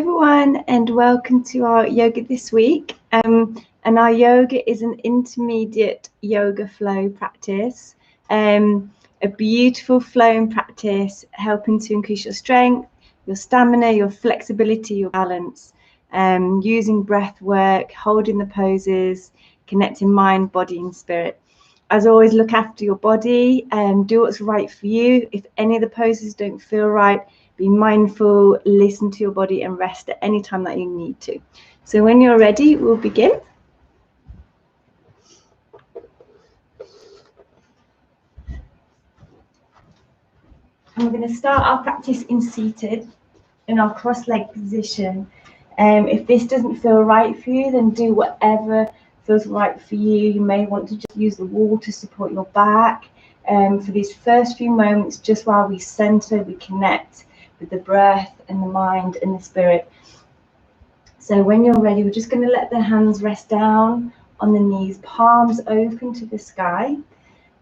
everyone, and welcome to our yoga this week. And our yoga is an intermediate yoga flow practice, a beautiful flowing practice helping to increase your strength, your stamina, your flexibility, your balance, using breath work, holding the poses, connecting mind, body and spirit. As always, look after your body and do what's right for you. If any of the poses don't feel right, be mindful, listen to your body and rest at any time that you need to. So when you're ready, we'll begin. And we're going to start our practice in seated in our cross-leg position. If this doesn't feel right for you, then do whatever feels right for you. You may want to just use the wall to support your back. For these first few moments, just while we center, we connect with the breath and the mind and the spirit. So when you're ready, we're just going to let the hands rest down on the knees, palms open to the sky.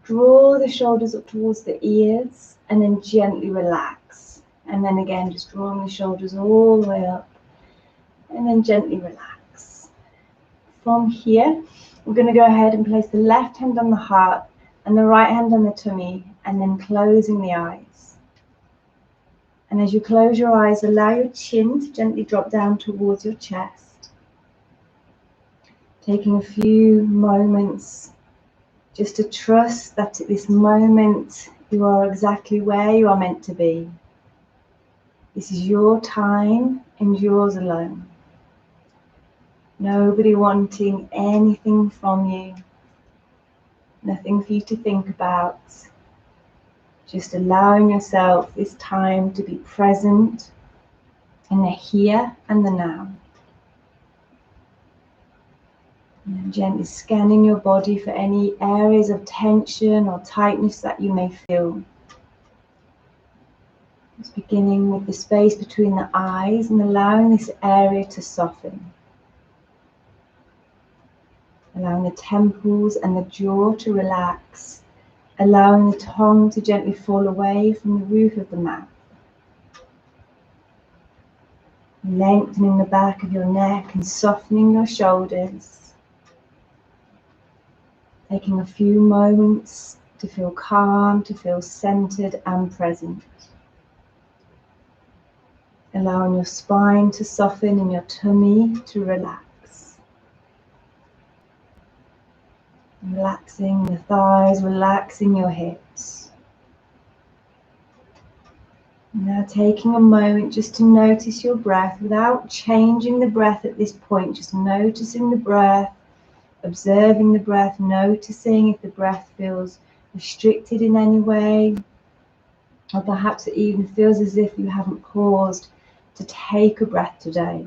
Draw the shoulders up towards the ears and then gently relax. And then again, just drawing the shoulders all the way up and then gently relax. From here, we're going to go ahead and place the left hand on the heart and the right hand on the tummy, and then closing the eyes. And as you close your eyes, allow your chin to gently drop down towards your chest. Taking a few moments just to trust that at this moment you are exactly where you are meant to be. This is your time and yours alone. Nobody wanting anything from you. Nothing for you to think about. Just allowing yourself this time to be present in the here and the now. And gently scanning your body for any areas of tension or tightness that you may feel. Just beginning with the space between the eyes and allowing this area to soften. Allowing the temples and the jaw to relax. Allowing the tongue to gently fall away from the roof of the mouth. Lengthening the back of your neck and softening your shoulders. Taking a few moments to feel calm, to feel centered and present. Allowing your spine to soften and your tummy to relax. Relaxing the thighs, relaxing your hips. Now taking a moment just to notice your breath without changing the breath at this point, just noticing the breath, observing the breath, noticing if the breath feels restricted in any way, or perhaps it even feels as if you haven't paused to take a breath today.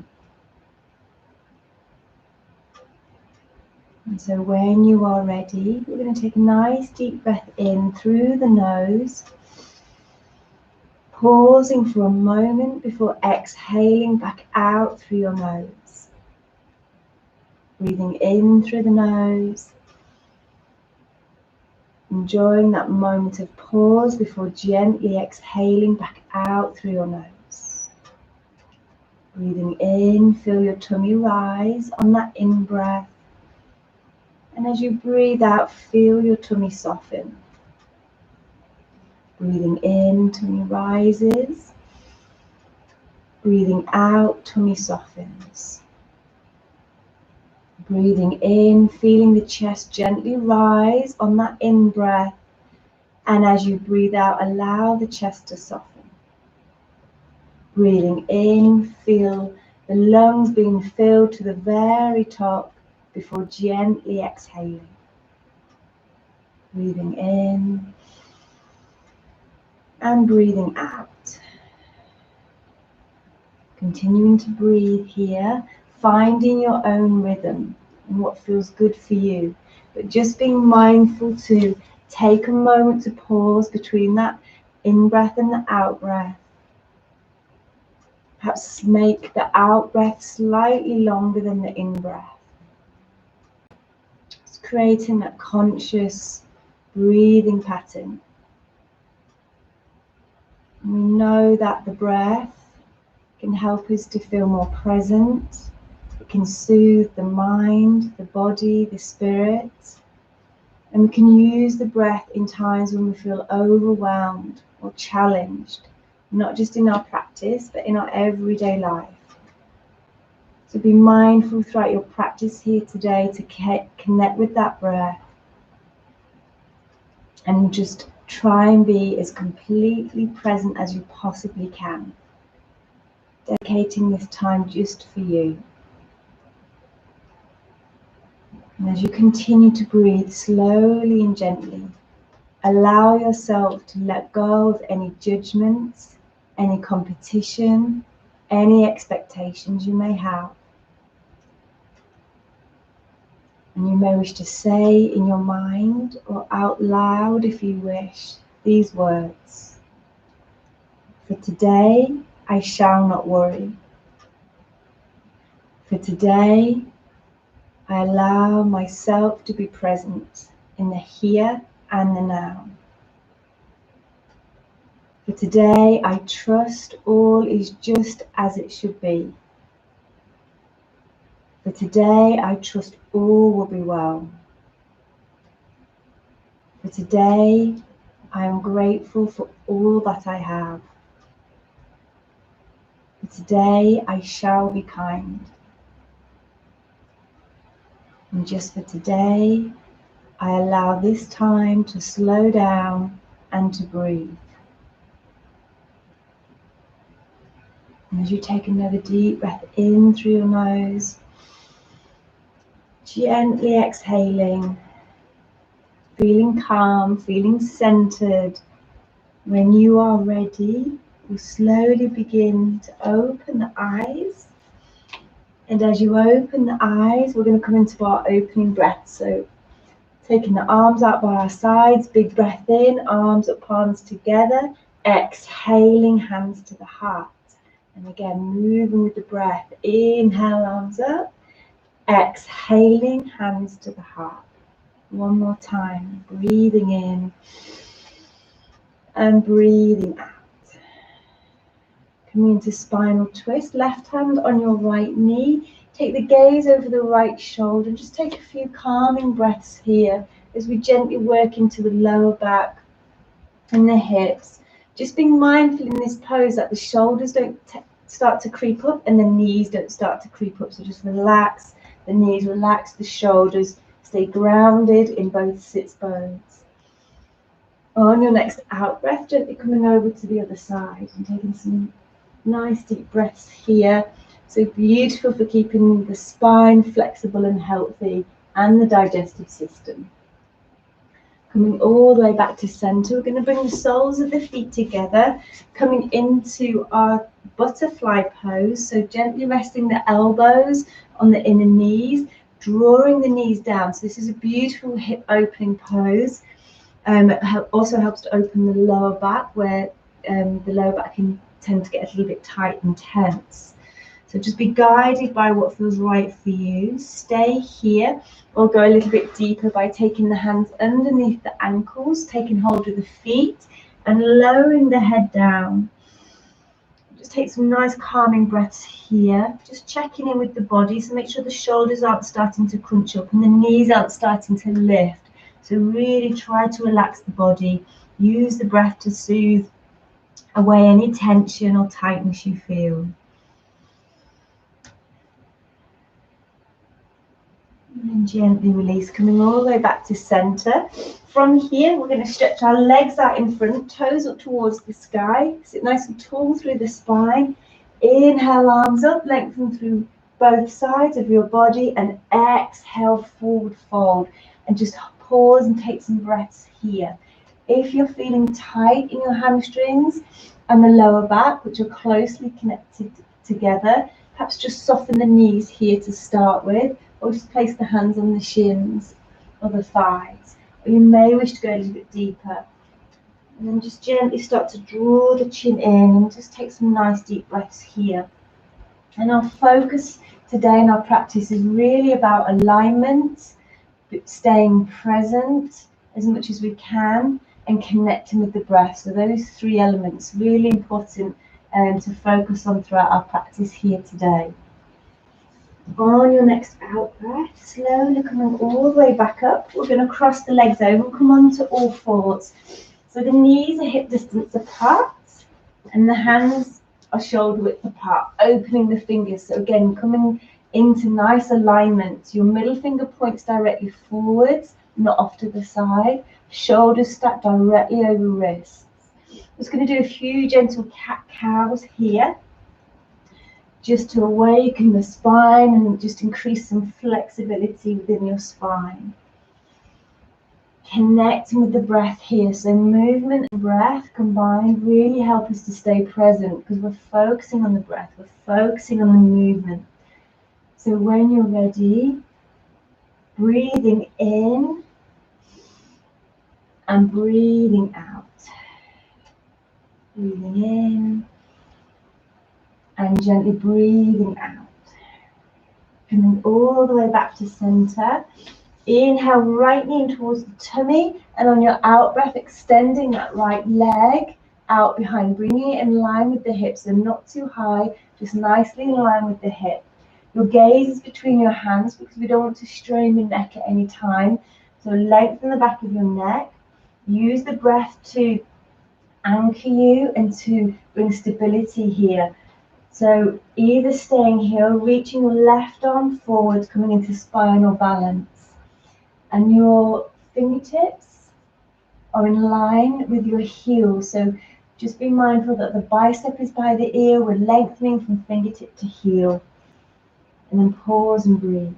And so when you are ready, we're going to take a nice deep breath in through the nose, pausing for a moment before exhaling back out through your nose. Breathing in through the nose, enjoying that moment of pause before gently exhaling back out through your nose. Breathing in, feel your tummy rise on that in-breath. And as you breathe out, feel your tummy soften. Breathing in, tummy rises. Breathing out, tummy softens. Breathing in, feeling the chest gently rise on that in-breath. And as you breathe out, allow the chest to soften. Breathing in, feel the lungs being filled to the very top before gently exhaling. Breathing in and breathing out. Continuing to breathe here, finding your own rhythm and what feels good for you, but just being mindful to take a moment to pause between that in-breath and the out-breath. Perhaps make the out-breath slightly longer than the in-breath. Just creating that conscious breathing pattern. And we know that the breath can help us to feel more present. It can soothe the mind, the body, the spirit. And we can use the breath in times when we feel overwhelmed or challenged, not just in our practice, but in our everyday life. So be mindful throughout your practice here today to connect with that breath. And just try and be as completely present as you possibly can. Dedicating this time just for you. And as you continue to breathe slowly and gently, allow yourself to let go of any judgments, any competition, any expectations you may have. And you may wish to say in your mind or out loud if you wish these words. For today, I shall not worry. For today, I allow myself to be present in the here and the now. For today, I trust all is just as it should be. For today, I trust all will be well. For today, I am grateful for all that I have. For today, I shall be kind. And just for today, I allow this time to slow down and to breathe. And as you take another deep breath in through your nose, gently exhaling, feeling calm, feeling centered. When you are ready, we'll slowly begin to open the eyes. And as you open the eyes, we're going to come into our opening breath. So taking the arms out by our sides, big breath in, arms up, palms together, exhaling, hands to the heart. And again, moving with the breath, inhale, arms up, exhaling, hands to the heart. One more time, breathing in and breathing out. Coming into spinal twist, left hand on your right knee. Take the gaze over the right shoulder. Just take a few calming breaths here as we gently work into the lower back and the hips. Just being mindful in this pose that the shoulders don't start to creep up and the knees don't start to creep up. So just relax the knees, relax the shoulders. Stay grounded in both sits bones. On your next out breath, gently coming over to the other side and taking some nice deep breaths here. So beautiful for keeping the spine flexible and healthy and the digestive system. Coming all the way back to center, we're going to bring the soles of the feet together, coming into our butterfly pose. So gently resting the elbows on the inner knees, drawing the knees down. So this is a beautiful hip opening pose. It also helps to open the lower back, where the lower back can tend to get a little bit tight and tense. So just be guided by what feels right for you. Stay here or go a little bit deeper by taking the hands underneath the ankles, taking hold of the feet and lowering the head down. Just take some nice calming breaths here. Just checking in with the body. So make sure the shoulders aren't starting to crunch up and the knees aren't starting to lift. So really try to relax the body. Use the breath to soothe away any tension or tightness you feel. And then gently release, coming all the way back to center. From here, we're going to stretch our legs out in front, toes up towards the sky. Sit nice and tall through the spine. Inhale, arms up, lengthen through both sides of your body, and exhale, forward fold. And just pause and take some breaths here. If you're feeling tight in your hamstrings and the lower back, which are closely connected together, perhaps just soften the knees here to start with, or just place the hands on the shins or the thighs. Or you may wish to go a little bit deeper. And then just gently start to draw the chin in and just take some nice deep breaths here. And our focus today in our practice is really about alignment, staying present as much as we can, and connecting with the breath. So those three elements, really important to focus on throughout our practice here today. On your next out breath, slowly coming all the way back up, we're going to cross the legs over and come onto all fours. So the knees are hip distance apart and the hands are shoulder width apart, opening the fingers. So again, coming into nice alignment. Your middle finger points directly forwards, not off to the side. Shoulders stacked directly over wrists. I'm just going to do a few gentle cat-cows here, just to awaken the spine and just increase some flexibility within your spine. Connecting with the breath here. So movement and breath combined really help us to stay present because we're focusing on the breath, we're focusing on the movement. So when you're ready, breathing in and breathing out. Breathing in and gently breathing out. Coming all the way back to center. Inhale, right knee in towards the tummy, and on your out breath, extending that right leg out behind, bringing it in line with the hips, and not too high, just nicely in line with the hip. Your gaze is between your hands because we don't want to strain the neck at any time. So lengthen the back of your neck. Use the breath to anchor you and to bring stability here. So either staying here, reaching your left arm forward, coming into spinal balance. And your fingertips are in line with your heels. So just be mindful that the bicep is by the ear. We're lengthening from fingertip to heel. And then pause and breathe.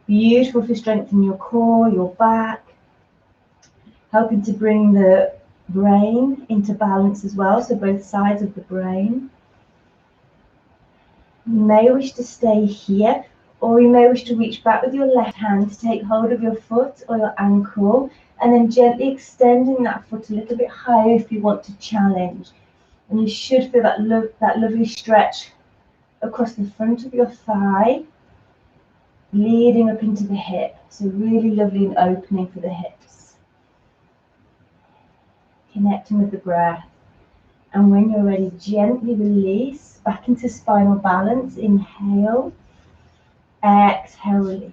Beautiful for strengthening your core, your back. Helping to bring the brain into balance as well. So both sides of the brain. You may wish to stay here, or you may wish to reach back with your left hand to take hold of your foot or your ankle, and then gently extending that foot a little bit higher if you want to challenge. And you should feel that lovely stretch across the front of your thigh, leading up into the hip. So really lovely and opening for the hips. Connecting with the breath. And when you're ready, gently release back into spinal balance. Inhale. Exhale, release.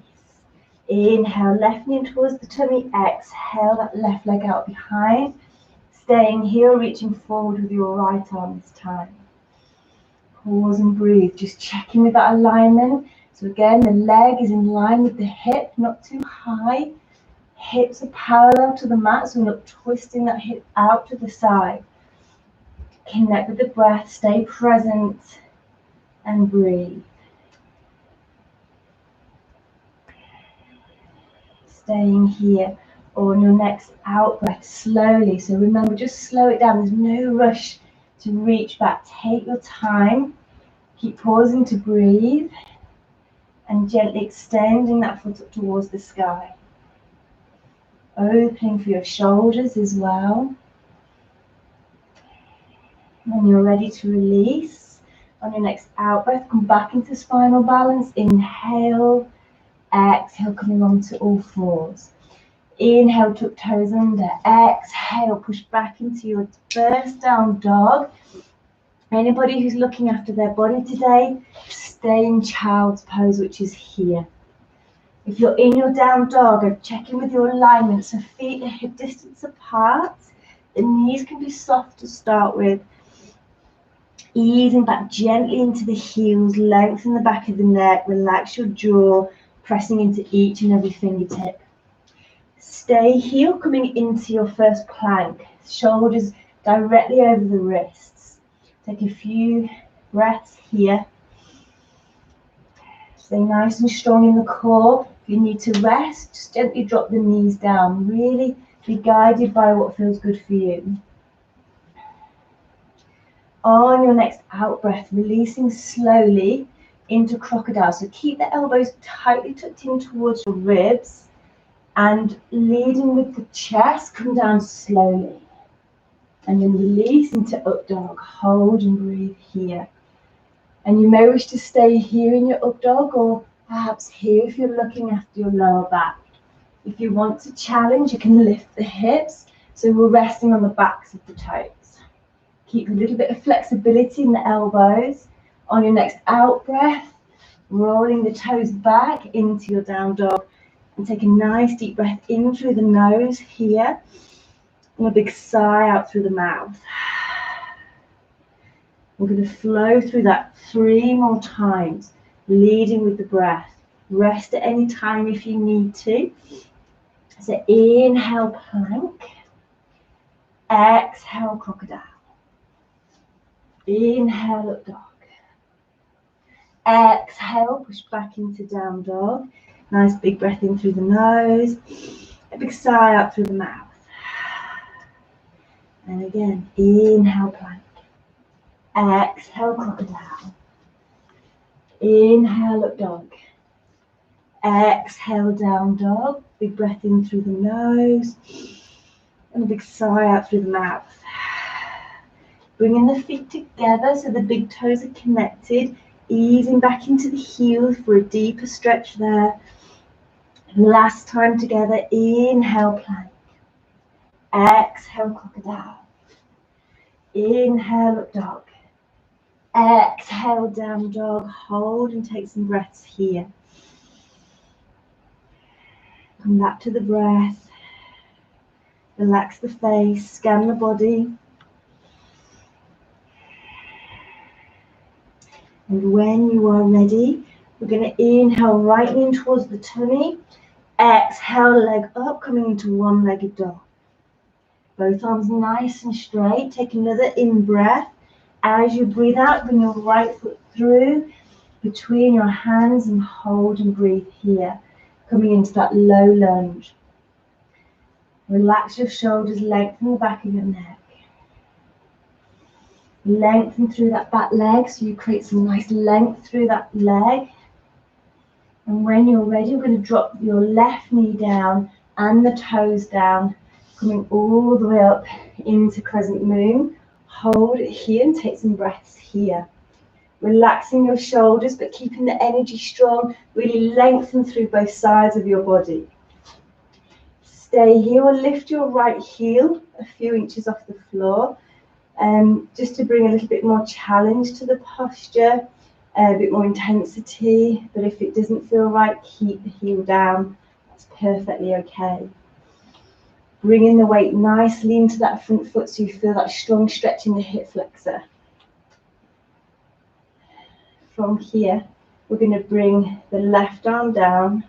Inhale, left knee towards the tummy. Exhale, that left leg out behind. Staying here, reaching forward with your right arm this time. Pause and breathe, just checking with that alignment. So again, the leg is in line with the hip, not too high. Hips are parallel to the mat, so we're not twisting that hip out to the side. Connect with the breath, stay present, and breathe. Staying here, or on your next out breath, slowly. So remember, just slow it down. There's no rush to reach back. Take your time. Keep pausing to breathe, and gently extending that foot up towards the sky. Opening for your shoulders as well. When you're ready to release, on your next out breath, come back into spinal balance. Inhale, exhale, coming onto all fours. Inhale, tuck toes under. Exhale, push back into your first down dog. Anybody who's looking after their body today, stay in child's pose, which is here. If you're in your down dog, check in with your alignment. So feet are hip distance apart. The knees can be soft to start with. Easing back gently into the heels, lengthen the back of the neck, relax your jaw, pressing into each and every fingertip. Stay here, coming into your first plank. Shoulders directly over the wrists. Take a few breaths here. Stay nice and strong in the core. If you need to rest, just gently drop the knees down. Really be guided by what feels good for you. On your next out breath, releasing slowly into crocodile. So keep the elbows tightly tucked in towards your ribs and leading with the chest, come down slowly. And then release into up dog. Hold and breathe here. And you may wish to stay here in your up dog, or perhaps here if you're looking after your lower back. If you want to challenge, you can lift the hips. So we're resting on the backs of the toes. Keep a little bit of flexibility in the elbows. On your next out breath, rolling the toes back into your down dog, and take a nice deep breath in through the nose here, and a big sigh out through the mouth. We're going to flow through that 3 more times, leading with the breath. Rest at any time if you need to. So inhale, plank. Exhale, crocodile. Inhale, up dog. Exhale, push back into down dog. Nice big breath in through the nose. A big sigh out through the mouth. And again, inhale, plank. Exhale, crocodile. Inhale, up dog. Exhale, down dog. Big breath in through the nose. And a big sigh out through the mouth. Bringing the feet together so the big toes are connected. Easing back into the heels for a deeper stretch there. Last time together, inhale, plank. Exhale, crocodile. Inhale, up dog. Exhale, down dog. Hold and take some breaths here. Come back to the breath. Relax the face, scan the body. And when you are ready, we're going to inhale right in towards the tummy. Exhale, leg up, coming into one-legged dog. Both arms nice and straight. Take another in-breath. As you breathe out, bring your right foot through between your hands and hold and breathe here. Coming into that low lunge. Relax your shoulders, lengthen the back of your neck. Lengthen through that back leg so you create some nice length through that leg. And when you're ready, we're going to drop your left knee down and the toes down, coming all the way up into crescent moon. Hold it here and take some breaths here. Relaxing your shoulders but keeping the energy strong. Really lengthen through both sides of your body. Stay here or lift your right heel a few inches off the floor. Just to bring a little bit more challenge to the posture, a bit more intensity, but if it doesn't feel right, keep the heel down. That's perfectly okay. Bringing the weight nicely into that front foot so you feel that strong stretch in the hip flexor. From here, we're going to bring the left arm down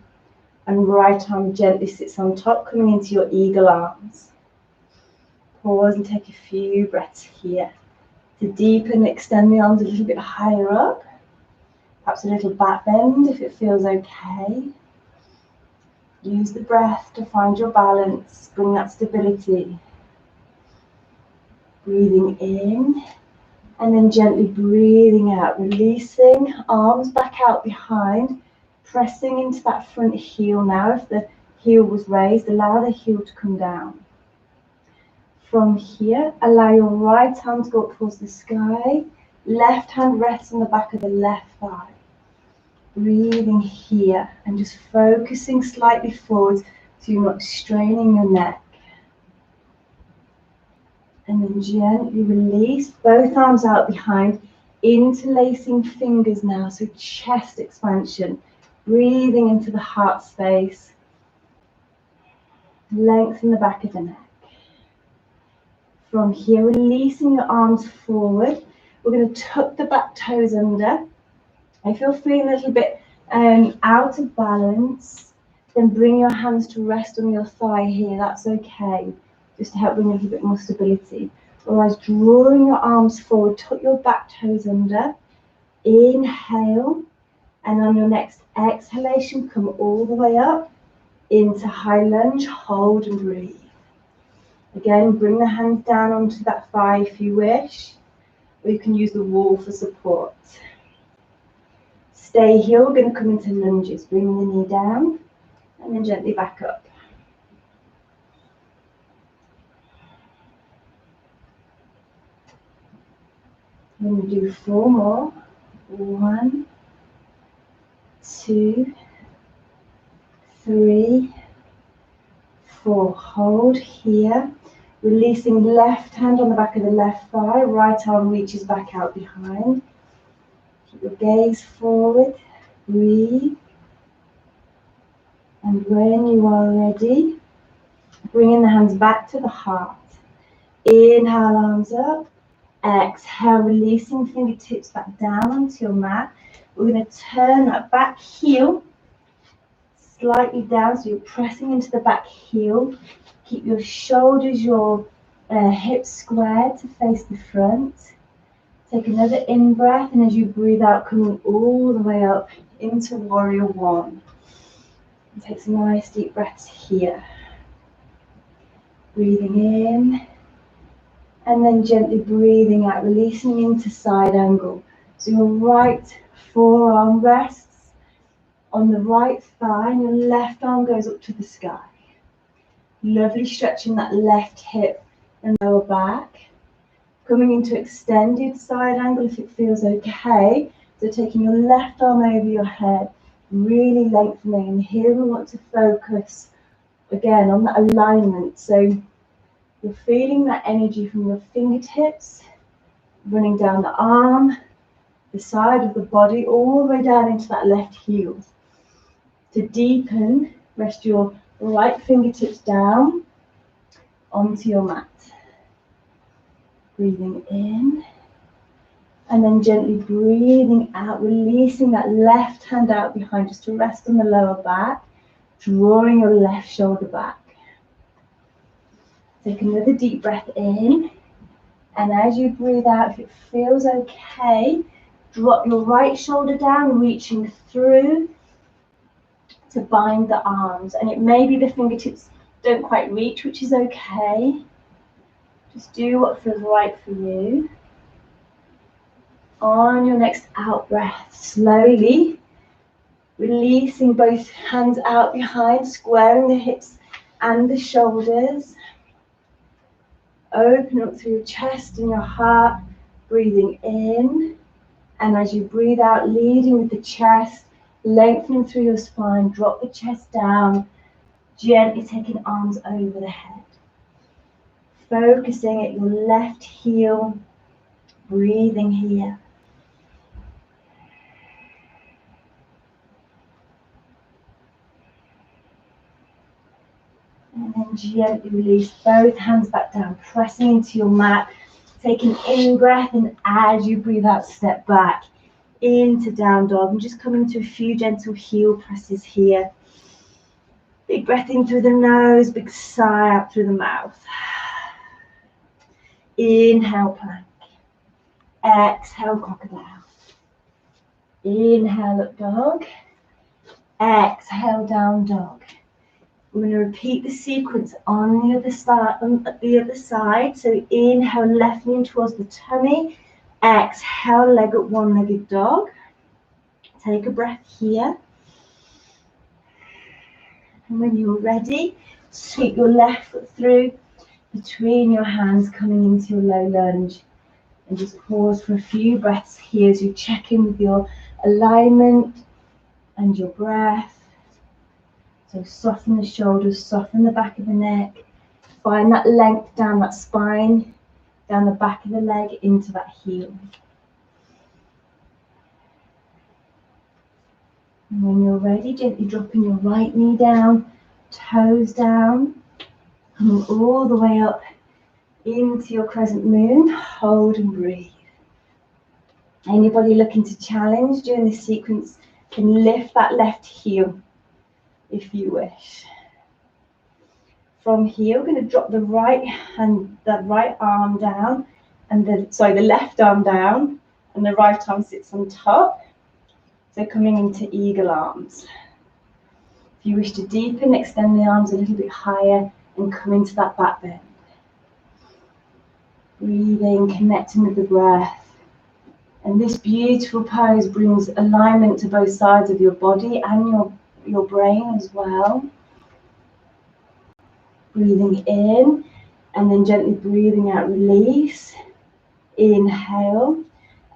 and right arm gently sits on top, coming into your eagle arms. Pause and take a few breaths here. To deepen, extend the arms a little bit higher up. Perhaps a little back bend if it feels okay. Use the breath to find your balance, bring that stability. Breathing in and then gently breathing out, releasing arms back out behind, pressing into that front heel now. If the heel was raised, allow the heel to come down. From here, allow your right arm to go up towards the sky. Left hand rests on the back of the left thigh. Breathing here and just focusing slightly forward so you're not straining your neck. And then gently release both arms out behind, interlacing fingers now, so chest expansion. Breathing into the heart space. Lengthen the back of the neck. From here, releasing your arms forward. We're going to tuck the back toes under. If you're feeling a little bit out of balance, then bring your hands to rest on your thigh here. That's okay, just to help bring a little bit more stability. Otherwise, drawing your arms forward, tuck your back toes under. Inhale, and on your next exhalation, come all the way up into high lunge. Hold and breathe. Again, bring the hands down onto that thigh if you wish, or you can use the wall for support. Stay here, we're going to come into lunges, bring the knee down, and then gently back up. We're going to do 4 more. 1, 2, 3, 4. Hold here. Releasing left hand on the back of the left thigh, right arm reaches back out behind. Keep your gaze forward, breathe. And when you are ready, bringing the hands back to the heart. Inhale, arms up. Exhale, releasing fingertips back down onto your mat. We're going to turn that back heel slightly down, so you're pressing into the back heel. Keep your shoulders, your hips squared to face the front. Take another in breath, and as you breathe out, coming all the way up into warrior one. And take some nice deep breaths here. Breathing in, and then gently breathing out, releasing into side angle. So your right forearm rests on the right thigh, and your left arm goes up to the sky. Lovely stretching that left hip and lower back. Coming into extended side angle if it feels okay. So taking your left arm over your head, really lengthening. And here we want to focus again on that alignment. So you're feeling that energy from your fingertips running down the arm, the side of the body, all the way down into that left heel. To deepen, rest your right fingertips down onto your mat. Breathing in, and then gently breathing out, releasing that left hand out behind just to rest on the lower back, drawing your left shoulder back. Take another deep breath in, and as you breathe out, if it feels okay, drop your right shoulder down, reaching through to bind the arms. And it may be the fingertips don't quite reach, which is okay. Just do what feels right for you. On your next out breath, slowly releasing both hands out behind, squaring the hips and the shoulders. Open up through your chest and your heart, breathing in. And as you breathe out, leading with the chest, lengthening through your spine, drop the chest down, gently taking arms over the head. Focusing at your left heel, breathing here. And then gently release both hands back down, pressing into your mat. Take an in breath, and as you breathe out, step back into down dog. And just coming to a few gentle heel presses here. Big breath in through the nose, big sigh out through the mouth. Inhale, plank. Exhale, crocodile. Inhale, up dog. Exhale, down dog. We're going to repeat the sequence on the other side. So inhale, left knee towards the tummy. Exhale, leg up, one-legged dog. Take a breath here. And when you're ready, sweep your left foot through between your hands, coming into your low lunge. And just pause for a few breaths here as you check in with your alignment and your breath. So soften the shoulders, soften the back of the neck. Find that length down that spine, down the back of the leg, into that heel. And when you're ready, gently dropping your right knee down, toes down, coming all the way up into your crescent moon. Hold and breathe. Anybody looking to challenge during this sequence can lift that left heel if you wish. From here, we're going to drop the right arm down, and the left arm down, and the right arm sits on top. So coming into eagle arms. If you wish to deepen, extend the arms a little bit higher and come into that back bend. Breathing, connecting with the breath. And this beautiful pose brings alignment to both sides of your body and your brain as well. Breathing in, and then gently breathing out, release. Inhale.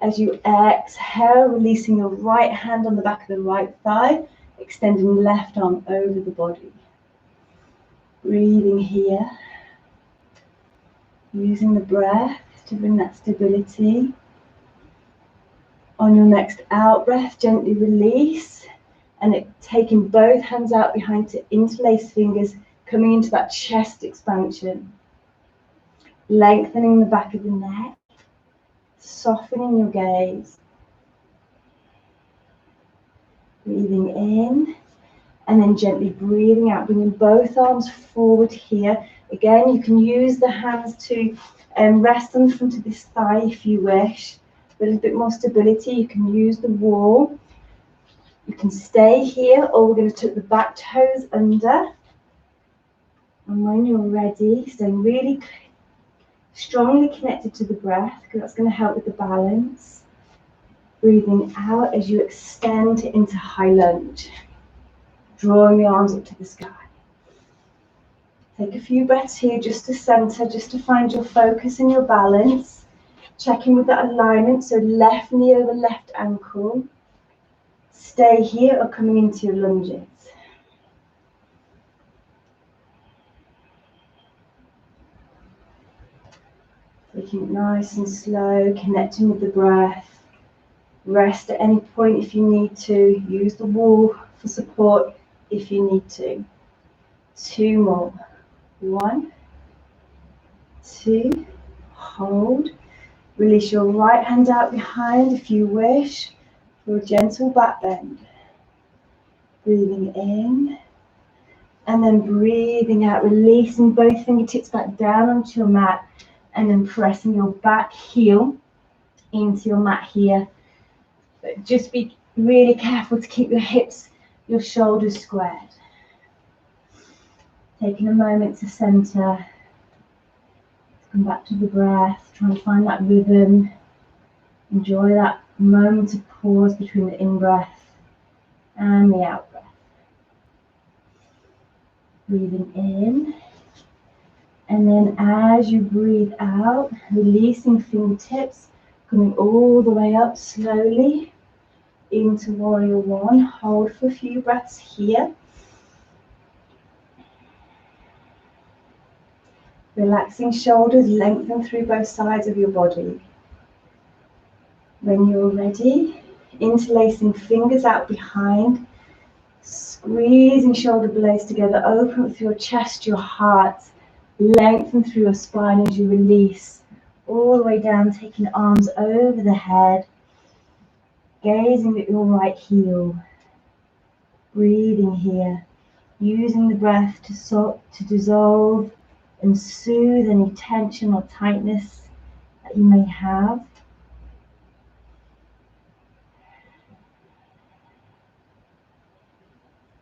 As you exhale, releasing your right hand on the back of the right thigh, extending the left arm over the body. Breathing here. Using the breath to bring that stability. On your next out breath, gently release, and taking both hands out behind to interlace fingers, coming into that chest expansion. Lengthening the back of the neck, softening your gaze. Breathing in, and then gently breathing out, bringing both arms forward here. Again, you can use the hands to rest on the front of this thigh if you wish. A little bit more stability, you can use the wall. You can stay here, or we're going to tuck the back toes under. And when you're ready, staying really strongly connected to the breath, because that's going to help with the balance. Breathing out as you extend into high lunge. Drawing the arms up to the sky. Take a few breaths here just to center, just to find your focus and your balance. Checking with that alignment, so left knee over left ankle. Stay here or coming into your lunges. Taking it nice and slow, connecting with the breath. Rest at any point if you need to. Use the wall for support if you need to. 2 more. 1, 2, hold. Release your right hand out behind if you wish for a gentle back bend. Breathing in, and then breathing out, releasing both fingertips back down onto your mat, and then pressing your back heel into your mat here. But just be really careful to keep your hips, your shoulders squared. Taking a moment to center, come back to the breath, try and find that rhythm. Enjoy that moment of pause between the in-breath and the out-breath. Breathing in, and then as you breathe out, releasing fingertips, coming all the way up slowly into Warrior One. Hold for a few breaths here. Relaxing shoulders, lengthen through both sides of your body. When you're ready, interlacing fingers out behind, squeezing shoulder blades together, open up through your chest, your heart, lengthen through your spine as you release, all the way down, taking arms over the head, gazing at your right heel, breathing here, using the breath to dissolve and soothe any tension or tightness that you may have.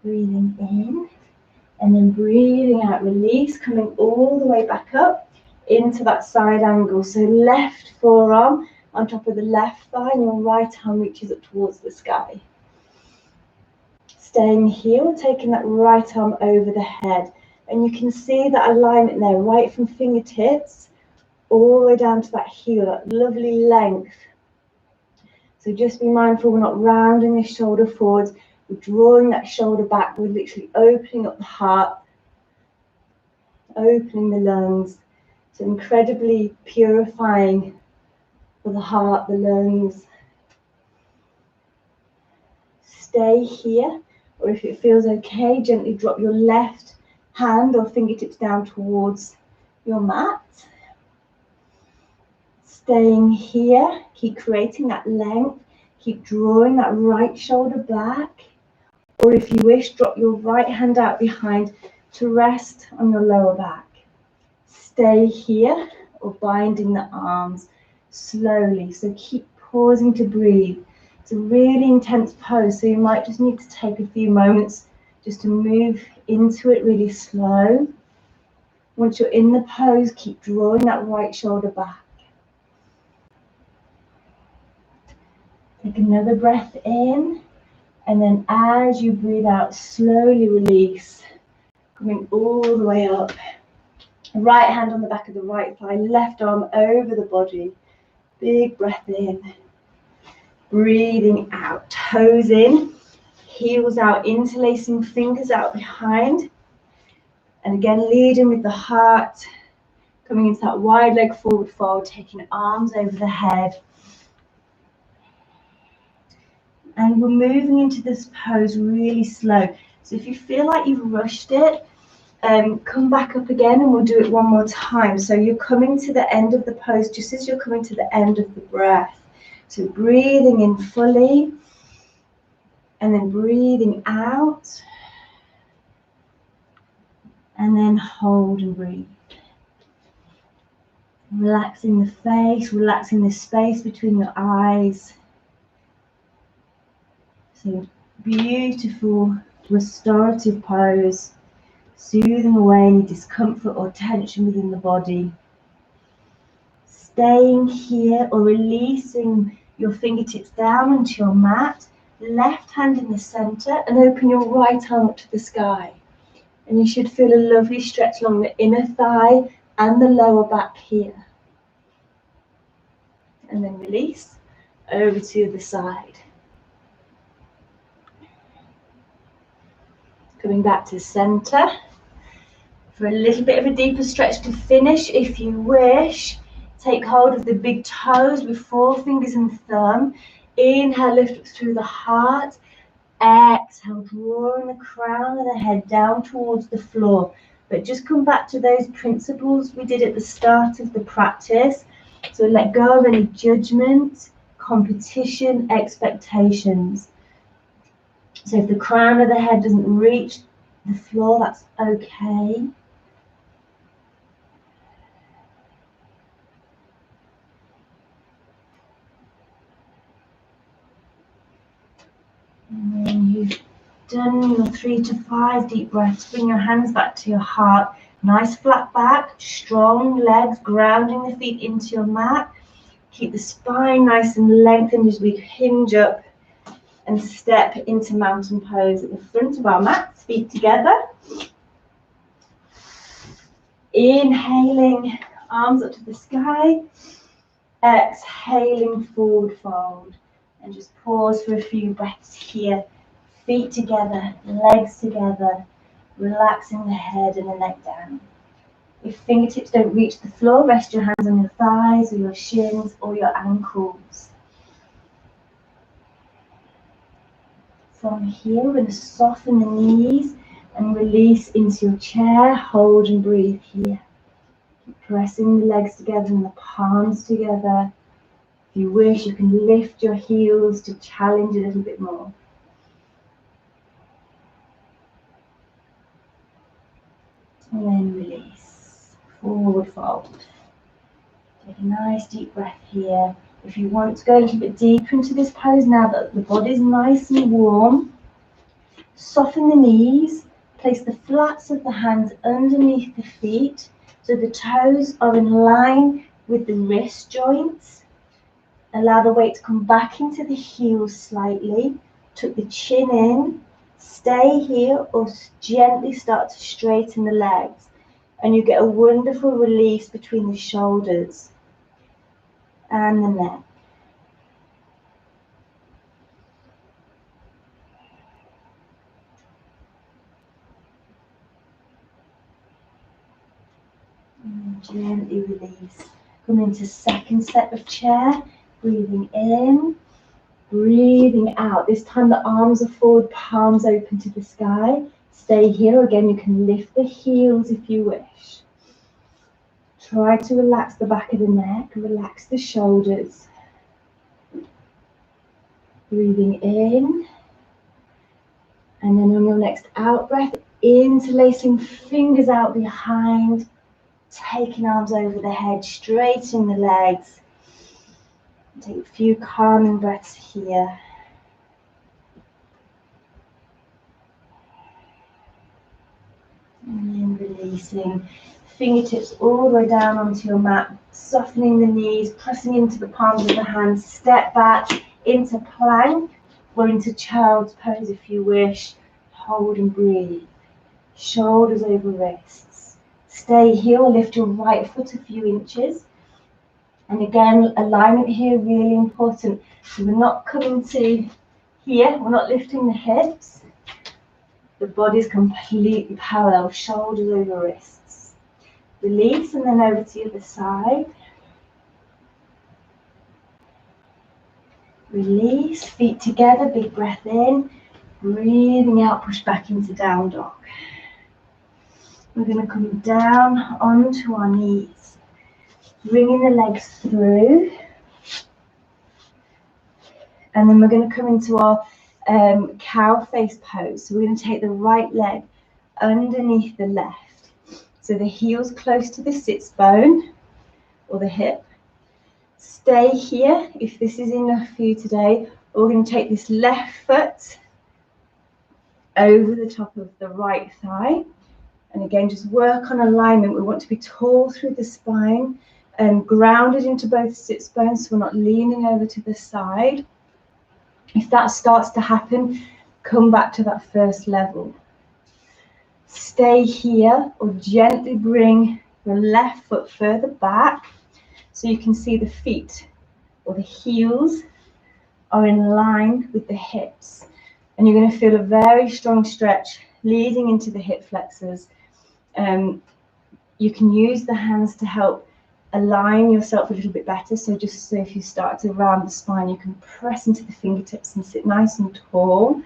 Breathing in, and then breathing out, release, coming all the way back up into that side angle. So left forearm on top of the left thigh, and your right arm reaches up towards the sky. Staying here, we're taking that right arm over the head. And you can see that alignment there, right from fingertips all the way down to that heel, that lovely length. So just be mindful we're not rounding the shoulder forwards, we're drawing that shoulder back, we're literally opening up the heart, opening the lungs. So incredibly purifying for the heart, the lungs. Stay here, or if it feels okay, gently drop your left hand or fingertips down towards your mat. Staying here, keep creating that length, keep drawing that right shoulder back, or if you wish, drop your right hand out behind to rest on your lower back. Stay here, or binding the arms slowly, so keep pausing to breathe. It's a really intense pose, so you might just need to take a few moments just to move into it really slow. Once you're in the pose, keep drawing that right shoulder back. Take another breath in, and then as you breathe out, slowly release, coming all the way up. Right hand on the back of the right thigh, left arm over the body. Big breath in. Breathing out, toes in, heels out, interlacing fingers out behind. And again, leading with the heart, Coming into that wide leg forward fold, taking arms over the head. And we're moving into this pose really slow. So if you feel like you've rushed it, come back up again and we'll do it one more time. So you're coming to the end of the pose just as you're coming to the end of the breath. So breathing in fully and then breathing out and then hold and breathe. Relaxing the face, relaxing the space between your eyes. So beautiful restorative pose, soothing away any discomfort or tension within the body. Staying here or releasing your fingertips down onto your mat, left hand in the center, and open your right arm up to the sky. And you should feel a lovely stretch along the inner thigh and the lower back here. And then release over to the other side. Coming back to the center for a little bit of a deeper stretch to finish. If you wish, take hold of the big toes with forefingers and thumb. Inhale, lift up through the heart. Exhale, drawing the crown of the head down towards the floor. But just come back to those principles we did at the start of the practice. So let go of any judgment, competition, expectations. So if the crown of the head doesn't reach the floor, that's okay. And then you've done your 3 to 5 deep breaths. Bring your hands back to your heart. Nice flat back, strong legs, grounding the feet into your mat. Keep the spine nice and lengthened as we hinge up and step into mountain pose at the front of our mats, feet together. Inhaling, arms up to the sky. Exhaling, forward fold. And just pause for a few breaths here. Feet together, legs together, relaxing the head and the neck down. If fingertips don't reach the floor, rest your hands on your thighs or your shins or your ankles. From here, we're going to soften the knees and release into your chair. Hold and breathe here. Keep pressing the legs together and the palms together. If you wish, you can lift your heels to challenge a little bit more. And then release. Forward fold. Take a nice deep breath here. If you want to go a little bit deeper into this pose now that the body's nice and warm, soften the knees. Place the flats of the hands underneath the feet so the toes are in line with the wrist joints. Allow the weight to come back into the heels slightly. Tuck the chin in. Stay here or gently start to straighten the legs. And you get a wonderful release between the shoulders and the neck. And gently release. Come into second set of chair. Breathing in. Breathing out. This time the arms are forward, palms open to the sky. Stay here. Again, you can lift the heels if you wish. Try to relax the back of the neck. Relax the shoulders. Breathing in. And then on your next out breath, interlacing fingers out behind. Taking arms over the head, straightening the legs. Take a few calming breaths here. And then releasing. Fingertips all the way down onto your mat, softening the knees, pressing into the palms of the hands. Step back into plank or into child's pose if you wish. Hold and breathe. Shoulders over wrists. Stay here or lift your right foot a few inches. And again, alignment here really important. So we're not coming to here, we're not lifting the hips. The body's completely parallel, shoulders over wrists. Release, and then over to the other side. Release, feet together, big breath in. Breathing out, push back into down dog. We're going to come down onto our knees, bringing the legs through. And then we're going to come into our cow face pose. So we're going to take the right leg underneath the left. So the heel's close to the sits bone or the hip. Stay here if this is enough for you today. We're going to take this left foot over the top of the right thigh. And again, just work on alignment. We want to be tall through the spine and grounded into both sits bones so we're not leaning over to the side. If that starts to happen, come back to that first level. Stay here or gently bring the left foot further back so you can see the feet or the heels are in line with the hips. And you're going to feel a very strong stretch leading into the hip flexors. You can use the hands to help align yourself a little bit better. So just so if you start to round the spine, you can press into the fingertips and sit nice and tall.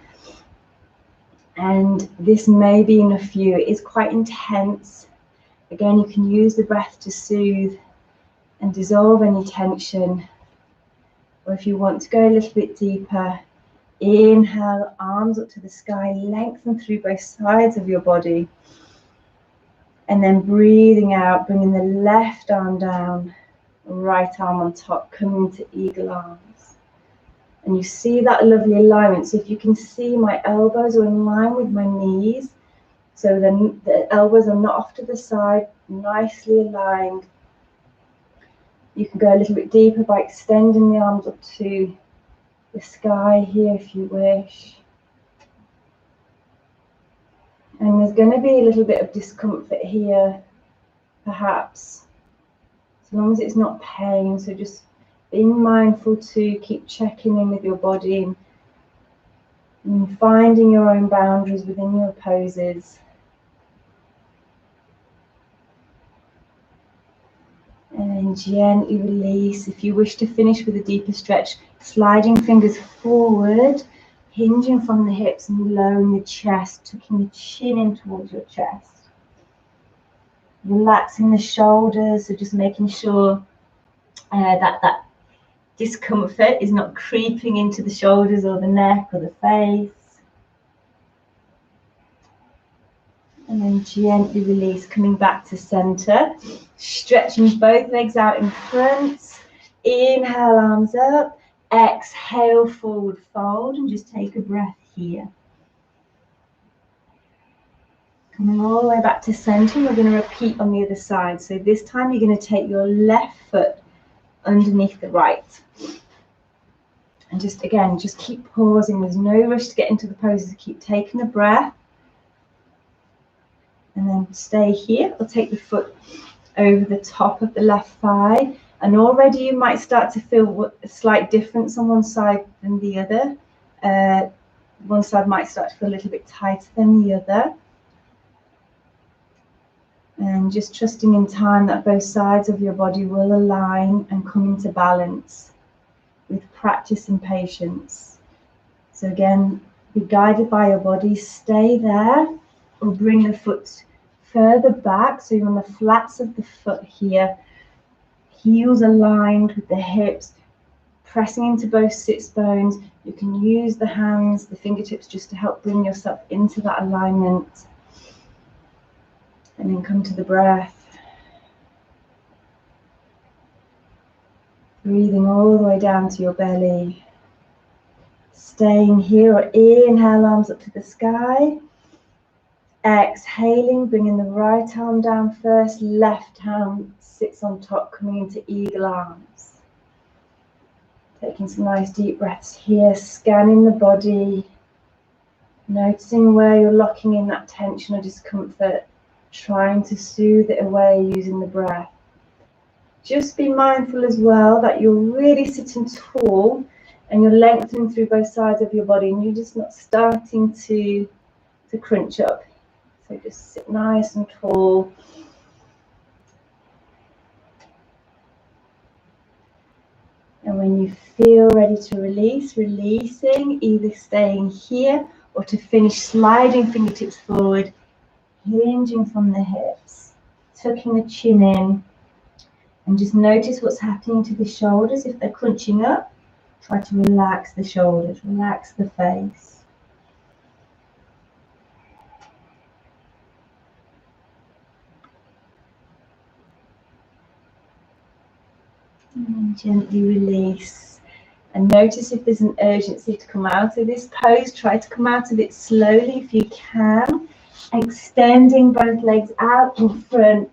And this may be enough for you. It is quite intense. Again, you can use the breath to soothe and dissolve any tension. Or if you want to go a little bit deeper, inhale, arms up to the sky, lengthen through both sides of your body. And then breathing out, bringing the left arm down, right arm on top, coming to eagle arms. And you see that lovely alignment. So if you can see, my elbows are in line with my knees. So the elbows are not off to the side, nicely aligned. You can go a little bit deeper by extending the arms up to the sky here if you wish. And there's going to be a little bit of discomfort here, perhaps, as long as it's not pain. So just being mindful to keep checking in with your body and finding your own boundaries within your poses. And gently release. If you wish to finish with a deeper stretch, sliding fingers forward, hinging from the hips and lowering the chest, tucking the chin in towards your chest. Relaxing the shoulders, so just making sure that discomfort is not creeping into the shoulders or the neck or the face. And then gently release, coming back to center, stretching both legs out in front. Inhale, arms up. Exhale, forward fold, and just take a breath here. Coming all the way back to center, we're going to repeat on the other side. So this time you're going to take your left foot underneath the right. And just again, just keep pausing. There's no rush to get into the poses. Keep taking a breath. And then stay here. Or take the foot over the top of the left thigh. And already you might start to feel a slight difference on one side than the other. One side might start to feel a little bit tighter than the other. And just trusting in time that both sides of your body will align and come into balance with practice and patience. So again, be guided by your body. Stay there or bring the foot further back. So you're on the flats of the foot here. Heels aligned with the hips, pressing into both sits bones. You can use the hands, the fingertips, just to help bring yourself into that alignment. And then come to the breath. Breathing all the way down to your belly. Staying here, or inhale, arms up to the sky. Exhaling, bringing the right arm down first, left hand sits on top, coming into eagle arms. Taking some nice deep breaths here, scanning the body, noticing where you're locking in that tension or discomfort, trying to soothe it away using the breath. Just be mindful as well that you're really sitting tall and you're lengthening through both sides of your body and you're just not starting to crunch up. So just sit nice and tall. And when you feel ready to release, releasing, either staying here or to finish sliding fingertips forward, hinging from the hips, tucking the chin in, and just notice what's happening to the shoulders. If they're crunching up, try to relax the shoulders, relax the face. And gently release. And notice if there's an urgency to come out of this pose. Try to come out of it slowly if you can. Extending both legs out in front.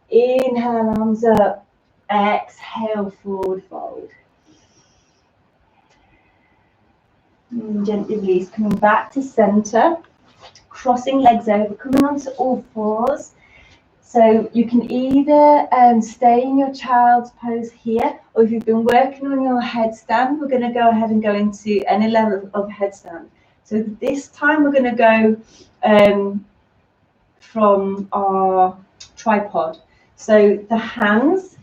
Inhale, arms up. Exhale, forward fold. And gently release, coming back to center. Crossing legs over, coming onto all fours. So you can either stay in your child's pose here, or if you've been working on your headstand, we're going to go ahead and go into any level of headstand. So this time we're going to go from our tripod. So the hands,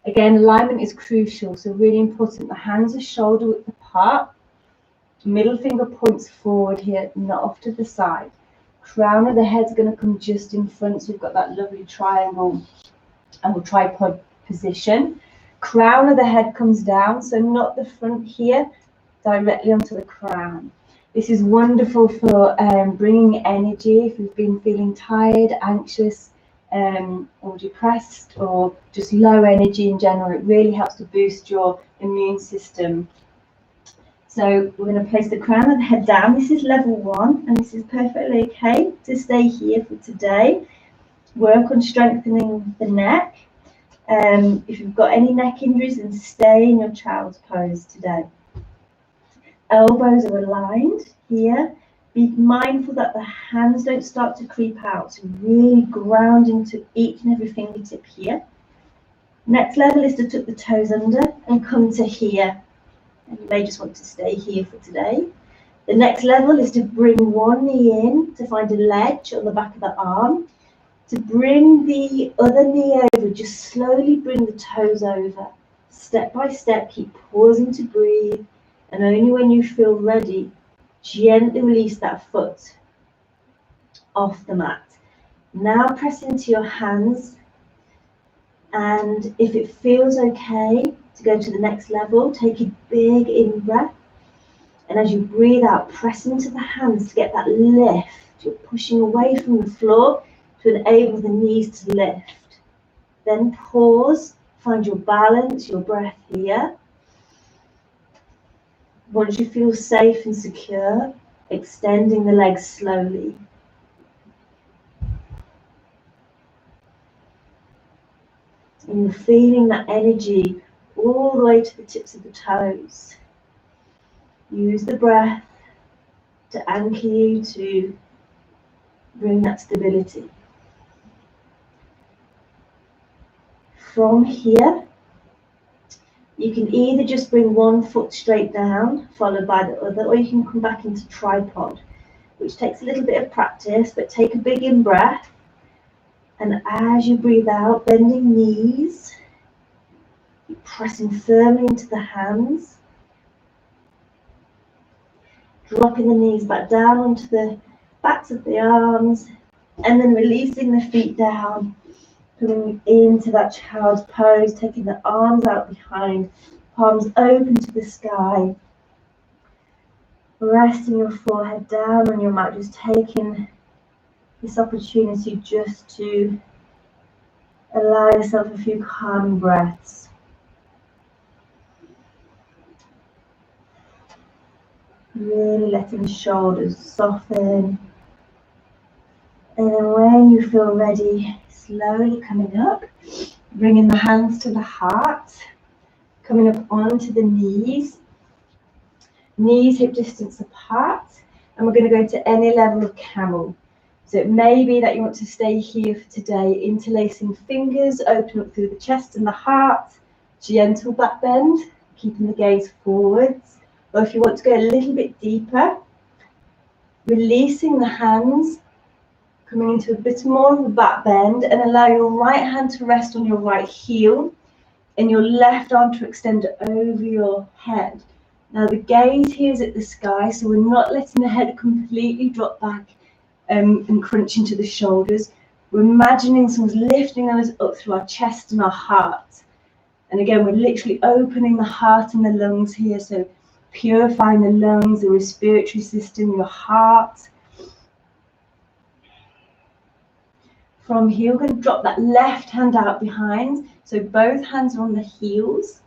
again, alignment is crucial, so really important. The hands are shoulder width apart. Middle finger points forward here, not off to the side. Crown of the head's going to come just in front, so we've got that lovely triangle and tripod position. Crown of the head comes down, so not the front here, directly onto the crown. This is wonderful for bringing energy if you've been feeling tired, anxious, or depressed, or just low energy in general. It really helps to boost your immune system. So we're going to place the crown of the head down. This is level 1, and this is perfectly okay to stay here for today. Work on strengthening the neck. If you've got any neck injuries, then stay in your child's pose today. Elbows are aligned here. Be mindful that the hands don't start to creep out. So really ground into each and every fingertip here. Next level is to tuck the toes under and come to here. And you may just want to stay here for today. The next level is to bring one knee in to find a ledge on the back of the arm. To bring the other knee over, just slowly bring the toes over. Step by step, keep pausing to breathe. And only when you feel ready, gently release that foot off the mat. Now press into your hands. And if it feels okay to go to the next level, take a big in breath. And as you breathe out, press into the hands to get that lift. You're pushing away from the floor to enable the knees to lift. Then pause, find your balance, your breath here. Once you feel safe and secure, extending the legs slowly. And you're feeling that energy all the way to the tips of the toes. Use the breath to anchor you, to bring that stability. From here, you can either just bring one foot straight down, followed by the other, or you can come back into tripod, which takes a little bit of practice, but take a big in breath. And as you breathe out, bending knees, keep pressing firmly into the hands, dropping the knees back down onto the backs of the arms, and then releasing the feet down, coming into that child's pose, taking the arms out behind, palms open to the sky, resting your forehead down on your mat, just taking this opportunity just to allow yourself a few calming breaths. Really letting the shoulders soften. And then when you feel ready, slowly coming up, bringing the hands to the heart, coming up onto the knees, hip distance apart, and we're going to go to any level of camel. So it may be that you want to stay here for today, interlacing fingers, open up through the chest and the heart, gentle back bend, keeping the gaze forwards. Or if you want to go a little bit deeper, releasing the hands, coming into a bit more of a back bend, and allow your right hand to rest on your right heel. and your left arm to extend over your head. Now the gaze here is at the sky, so we're not letting the head completely drop back and crunch into the shoulders. We're imagining someone's lifting us up through our chest and our heart. And again, we're literally opening the heart and the lungs here, so purifying the lungs, the respiratory system, your heart. From here, we're going to drop that left hand out behind, so both hands are on the heels.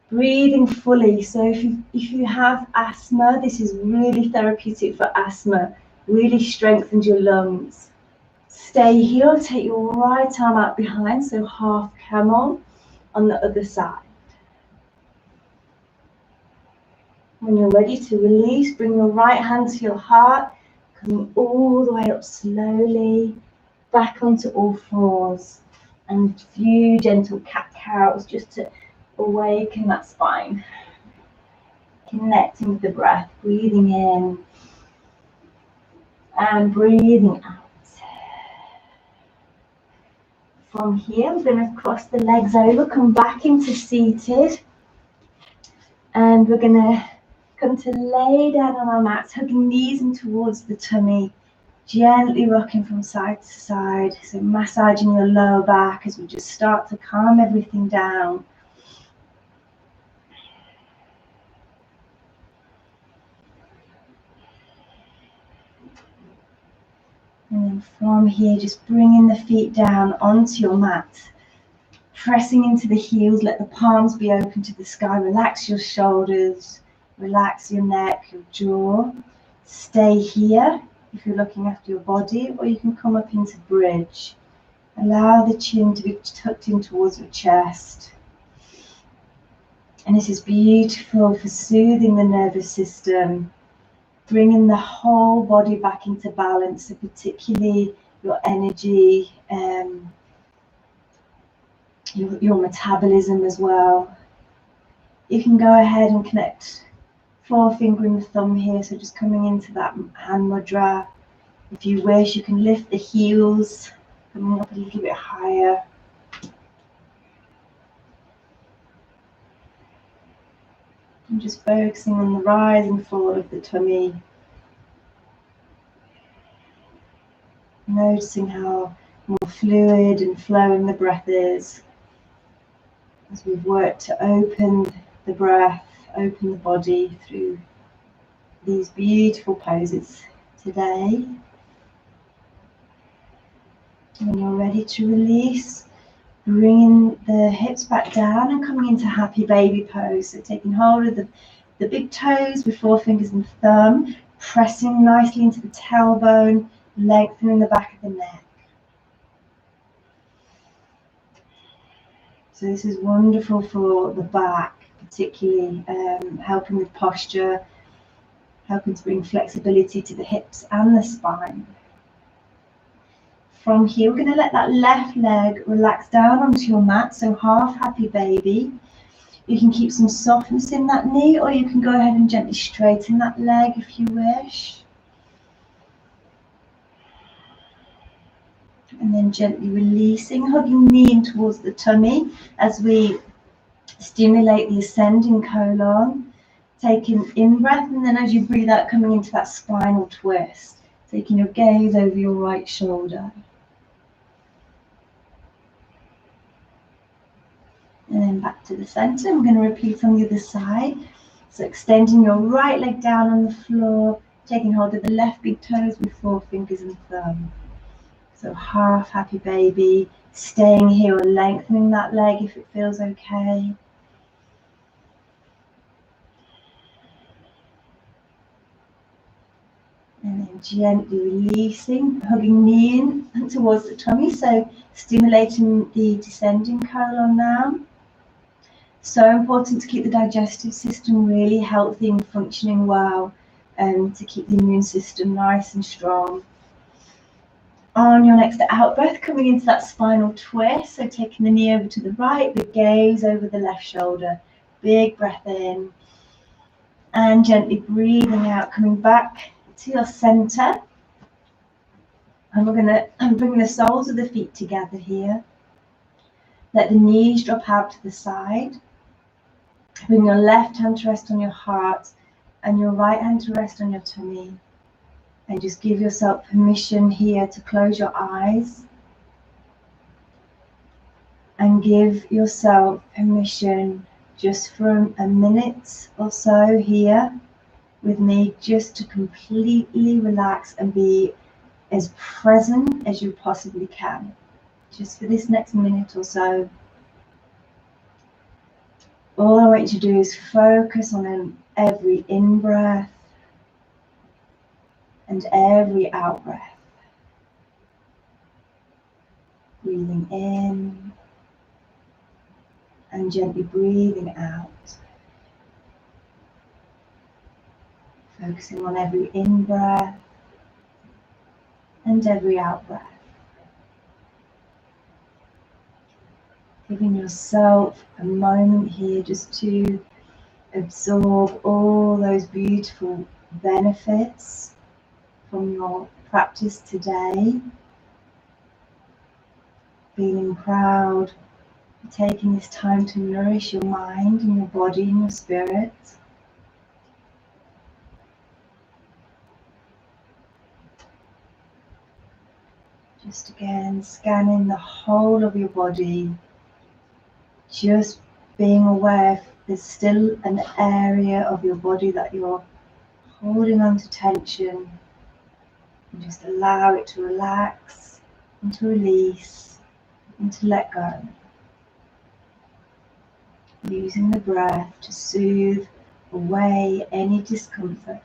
Breathing fully. So if you have asthma, this is really therapeutic for asthma. Really strengthens your lungs. Stay here. Take your right arm out behind, so half camel on the other side. When you're ready to release, bring your right hand to your heart, coming all the way up slowly, back onto all fours, and a few gentle cat-cows just to awaken that spine. Connecting with the breath, breathing in and breathing out. From here, we're going to cross the legs over, come back into seated, and we're going to come to lay down on our mats, hugging knees in towards the tummy, gently rocking from side to side, so massaging your lower back as we just start to calm everything down. And then from here, just bringing the feet down onto your mat, pressing into the heels, let the palms be open to the sky, relax your shoulders, relax your neck, your jaw. Stay here if you're looking after your body, or you can come up into bridge. Allow the chin to be tucked in towards your chest. And this is beautiful for soothing the nervous system, bringing the whole body back into balance, so particularly your energy, your metabolism as well. You can go ahead and connect forefinger and thumb here, so just coming into that hand mudra. If you wish, you can lift the heels, coming up a little bit higher. And just focusing on the rise and fall of the tummy. Noticing how more fluid and flowing the breath is, as we've worked to open the breath, open the body through these beautiful poses today. When you're ready to release, bringing the hips back down and coming into happy baby pose. So taking hold of the big toes with forefingers and thumb, pressing nicely into the tailbone, lengthening the back of the neck. So this is wonderful for the back, particularly helping with posture, helping to bring flexibility to the hips and the spine. From here, we're going to let that left leg relax down onto your mat, so half happy baby. You can keep some softness in that knee, or you can go ahead and gently straighten that leg if you wish. And then gently releasing, hugging knee in towards the tummy as we stimulate the ascending colon. Taking in breath, and then as you breathe out, coming into that spinal twist. Taking your gaze over your right shoulder. And then back to the center. I'm going to repeat on the other side. So extending your right leg down on the floor, taking hold of the left big toes with forefingers and thumb. So half happy baby, staying here or lengthening that leg if it feels okay. And then gently releasing, hugging knee in towards the tummy, so stimulating the descending colon now. So important to keep the digestive system really healthy and functioning well, to keep the immune system nice and strong. On your next out breath, coming into that spinal twist, so taking the knee over to the right, the gaze over the left shoulder. Big breath in, and gently breathing out, coming back to your center. And we're going to bring the soles of the feet together here. Let the knees drop out to the side. Bring your left hand to rest on your heart and your right hand to rest on your tummy. And just give yourself permission here to close your eyes. And give yourself permission just for a minute or so here with me, just to completely relax and be as present as you possibly can. Just for this next minute or so, all I want you to do is focus on every in-breath and every out-breath. Breathing in and gently breathing out. Focusing on every in-breath and every out-breath. Giving yourself a moment here just to absorb all those beautiful benefits from your practice today. Feeling proud for taking this time to nourish your mind and your body and your spirit. Just again, scanning the whole of your body. Just being aware if there's still an area of your body that you're holding on to tension. And just allow it to relax and to release and to let go. Using the breath to soothe away any discomfort.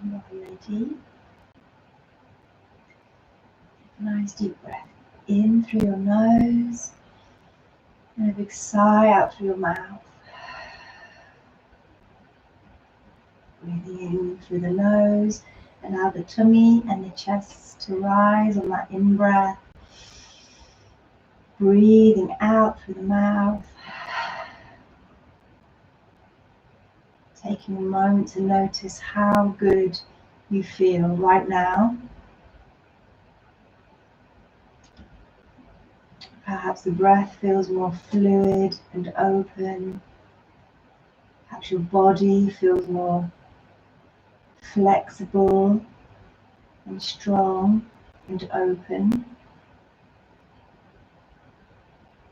You're ready. Nice deep breath in through your nose and a big sigh out through your mouth. Breathing in through the nose, allow the tummy and the chest to rise on that in-breath. Breathing out through the mouth. Taking a moment to notice how good you feel right now. Perhaps the breath feels more fluid and open. Perhaps your body feels more flexible and strong and open.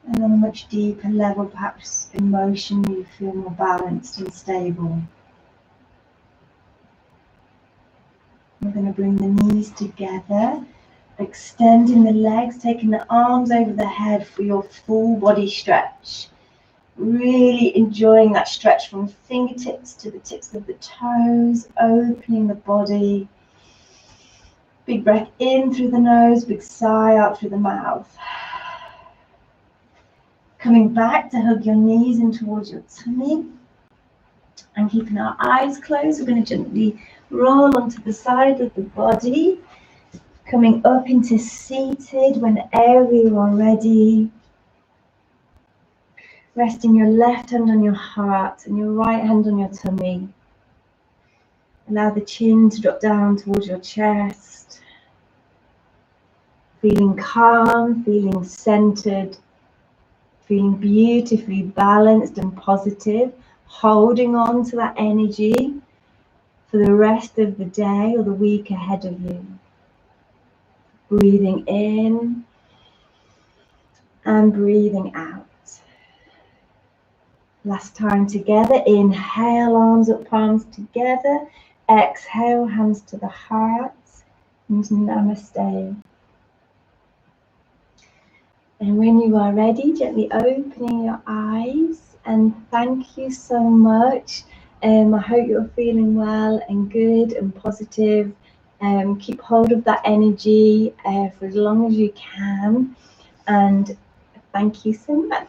And on a much deeper level, perhaps emotionally you feel more balanced and stable. We're going to bring the knees together, extending the legs, taking the arms over the head for your full body stretch. Really enjoying that stretch from fingertips to the tips of the toes, opening the body. Big breath in through the nose, big sigh out through the mouth. Coming back to hug your knees in towards your tummy. And keeping our eyes closed, we're going to gently roll onto the side of the body. Coming up into seated whenever you are ready. Resting your left hand on your heart and your right hand on your tummy. Allow the chin to drop down towards your chest. Feeling calm, feeling centered, feeling beautifully balanced and positive. Holding on to that energy for the rest of the day or the week ahead of you. Breathing in and breathing out. Last time together. Inhale, arms up, palms together. Exhale, hands to the heart. And Namaste. And when you are ready, gently opening your eyes. And thank you so much. I hope you're feeling well and good and positive. Keep hold of that energy for as long as you can. And thank you so much.